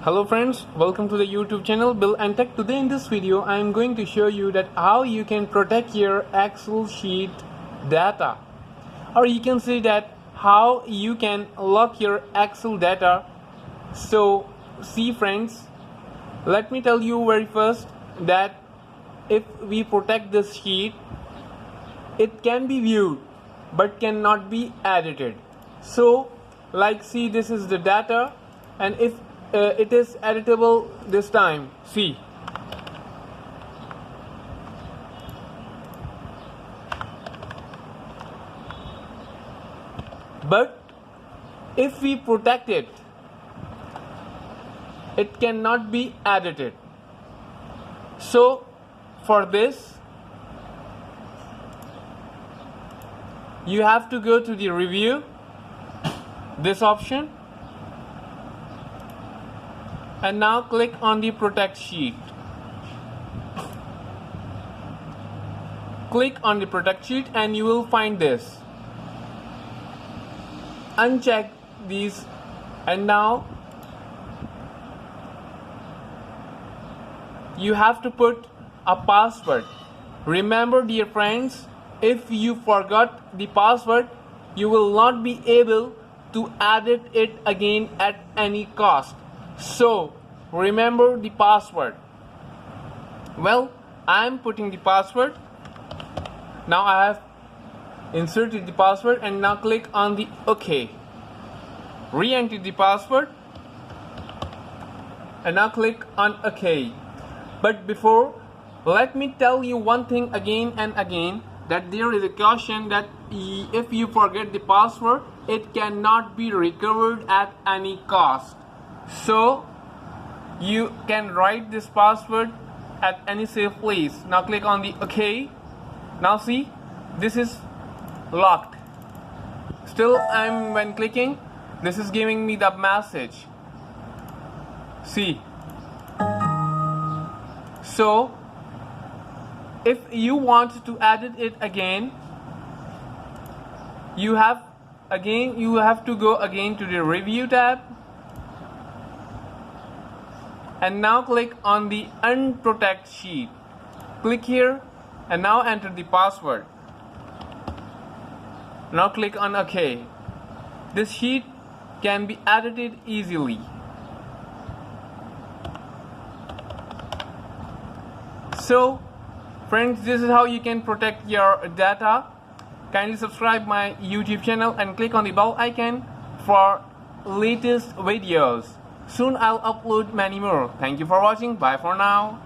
Hello friends, welcome to the YouTube channel Bill and Tech. Today in this video I am going to show you that how you can protect your Excel sheet data, or you can say that how you can lock your Excel data. So see friends, let me tell you very first that if we protect this sheet, it can be viewed but cannot be edited. So like see, this is the data, and if it is editable this time, see, but if we protect it, it cannot be edited. So for this you have to go to the review, this option, and now click on the protect sheet. Click on the protect sheet and you will find this. Uncheck these, and now you have to put a password. Remember dear friends, if you forgot the password, you will not be able to edit it again at any cost. So remember the password. Well, I am putting the password. Now I have inserted the password, and now click on the OK. Re-enter the password and now click on OK. But before, let me tell you one thing again and again, that there is a caution that if you forget the password, it cannot be recovered at any cost. So you can write this password at any safe place. Now click on the OK. Now see, this is locked. Still, when clicking, this is giving me the message. See. So if you want to edit it again, you have to go again to the review tab, and now click on the Unprotect sheet. Click here and now enter the password. Now click on OK. This sheet can be edited easily. So friends, this is how you can protect your data. Kindly subscribe my YouTube channel and click on the bell icon for latest videos. Soon I'll upload many more. Thank you for watching. Bye for now.